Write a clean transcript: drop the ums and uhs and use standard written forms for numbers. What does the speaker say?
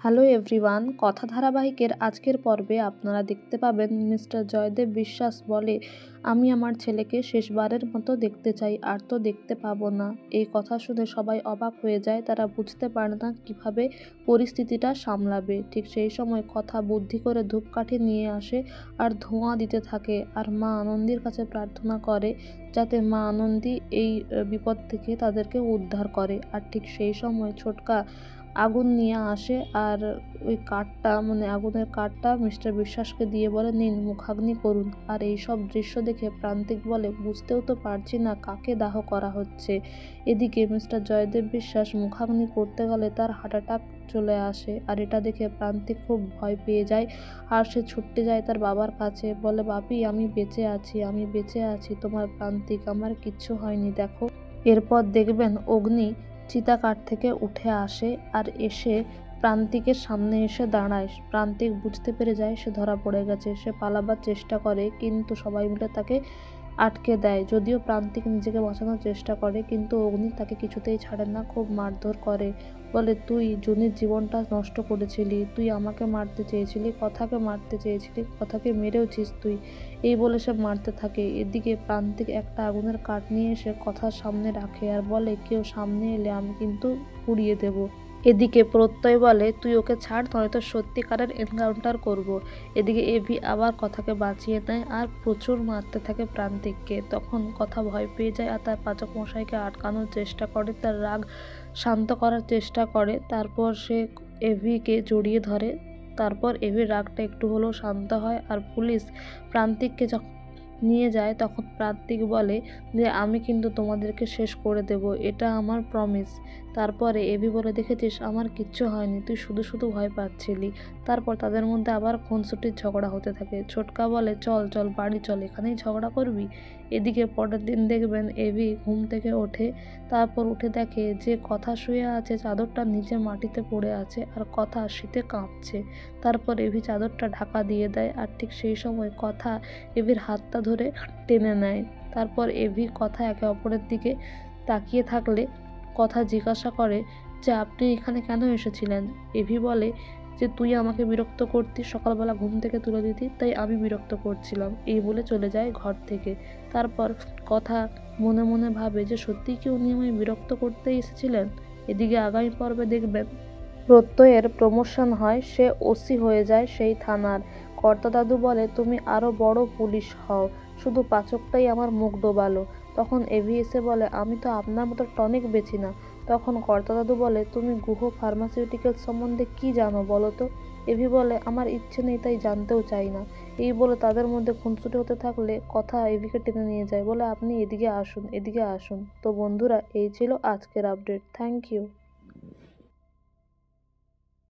Hello everyone, কথা ধারাবাহিকের আজকের পর্বে আপনারা দেখতে পাবেন মিস্টার জয়দেব বিশ্বাস বলে, আমি আমার ছেলেকে শেষবারের মতো দেখতে চাই, আর তো দেখতে পাবো না। এই কথা শুনে সবাই অবাক হয়ে যায়। তারা বুঝতে পারে না কিভাবে পরিস্থিতিটা সামলাবে। ঠিক সেই সময় কথা বুদ্ধি করে ধূপকাঠি নিয়ে আসে আর ধোঁয়া দিতে থাকে, আর মা আনন্দীর কাছে প্রার্থনা করে যাতে মা আনন্দী এই বিপদ থেকে তাদেরকে উদ্ধার করে। আর ঠিক সেই সময় ছোটকা আগুন নিয়ে আসে, আর ওই কাঠটা আগুনের কাঠটা মিস্টার বিশ্বাসকে দিয়ে বলে, নিন মুখাগ্নি করুন। আর এই সব দৃশ্য দেখে প্রান্তিক বলে, বুঝতেও তো পারছি না কাকে দাহ করা হচ্ছে। এদিকে মিস্টার জয়দেব বিশ্বাস মুখাগ্নি করতে গেলে তার হার্ট অ্যাটাক চলে আসে, আর এটা দেখে প্রান্তিক খুব ভয় পেয়ে যায়। আর সে ছুটতে যায় তার বাবার কাছে, বলে, বাপি আমি বেঁচে আছি, আমি বেঁচে আছি, তোমার প্রান্তিক, আমার কিচ্ছু হয়নি, দেখো। এরপর দেখবেন অগ্নি চিতাকাঠ থেকে উঠে আসে আর এসে প্রান্তিকের সামনে এসে দাঁড়ায়। প্রান্তিক বুঝতে পেরে যায় সে ধরা পড়ে গেছে। সে পালাবার চেষ্টা করে, কিন্তু সবাই মিলে তাকে আটকে দেয়। যদিও প্রান্তিক নিজেকে বাঁচানোর চেষ্টা করে, কিন্তু অগ্নি তাকে কিছুতেই ছাড়ে না, খুব মারধর করে। বলে, তুই জুনির জীবনটা নষ্ট করেছিলি, তুই আমাকে মারতে চেয়েছিলি, কথাকে মারতে চেয়েছিলি, কথাকে মেরেওছিস তুই, এই বলে সে মারতে থাকে। এদিকে প্রান্তিক একটা আগুনের কাঠ নিয়ে এসে কথার সামনে রাখে আর বলে, কেউ সামনে এলে আমি কিন্তু পুড়িয়ে দেব। এদিকে প্রত্যয় বলে, তুই ওকে ছাড়, নয়তো সত্যিকারের এনকাউন্টার করব। এদিকে এভি আবার কথাকে বাঁচিয়ে নেয় আর প্রচুর মারতে থাকে প্রান্তিককে। তখন কথা ভয় পেয়ে যায় আর তার পাচক মশাইকে আটকানোর চেষ্টা করে, তার রাগ শান্ত করার চেষ্টা করে। তারপর সে এভিকে জড়িয়ে ধরে। তারপর এভির রাগটা একটু হলেও শান্ত হয়। আর পুলিশ প্রান্তিককে যখন নিয়ে যায় তখন প্রান্তিক বলে যে, আমি কিন্তু তোমাদেরকে শেষ করে দেব, এটা আমার প্রমিস। তারপরে এভি বলে, দেখেছিস আমার কিচ্ছু হয়নি, তুই শুধু শুধু ভয় পাচ্ছিলি। তারপর তাদের মধ্যে আবার খুনসুটির ঝগড়া হতে থাকে। ছোটকা বলে, চল চল বাড়ি চল, এখানেই ঝগড়া করবি। এদিকে পরের দিন দেখবেন এভি ঘুম থেকে ওঠে। তারপর উঠে দেখে যে কথা শুয়ে আছে, চাদরটা নিচে মাটিতে পড়ে আছে আর কথা শীতে কাঁপছে। তারপর এভি চাদরটা ঢাকা দিয়ে দেয়, আর ঠিক সেই সময় কথা এভির হাতটা ধরে টেনে নেয়। তারপর এভি কথা একে অপরের দিকে তাকিয়ে থাকলে কথা জিজ্ঞাসা করে যে, আপনি এখানে কেন এসেছিলেন? এভি বলে যে, তুই আমাকে বিরক্ত করতি, সকালবেলা ঘুম থেকে তুলে দিতি, তাই আমি বিরক্ত করছিলাম, এই বলে চলে যায় ঘর থেকে। তারপর কথা মনে মনে ভাবে যে সত্যিই কি উনি আমায় বিরক্ত করতে এসেছিলেন। এদিকে আগামী পর্বে দেখবেন প্রত্যয়ের প্রমোশন হয়, সে ওসি হয়ে যায় সেই থানার। কর্তা দাদু বলে, তুমি আরও বড় পুলিশ হও, শুধু পাচকটাই আমার মুখ ডোবালো। তখন এভি এসে বলে, আমি তো আপনার মতো টনিক বেচি না। তখন কর্তা দাদু বলে, তুমি গুহ ফার্মাসিউটিক্যালস সম্বন্ধে কি জানো বলো তো? এভি বলে, আমার ইচ্ছে নেই, তাই জানতেও চাই না। এই বলে তাদের মধ্যে খুনসুটি হতে থাকলে কথা এভিকে টেনে নিয়ে যায়, বলে, আপনি এদিকে আসুন, এদিকে আসুন। তো বন্ধুরা, এই ছিল আজকের আপডেট। Thank you.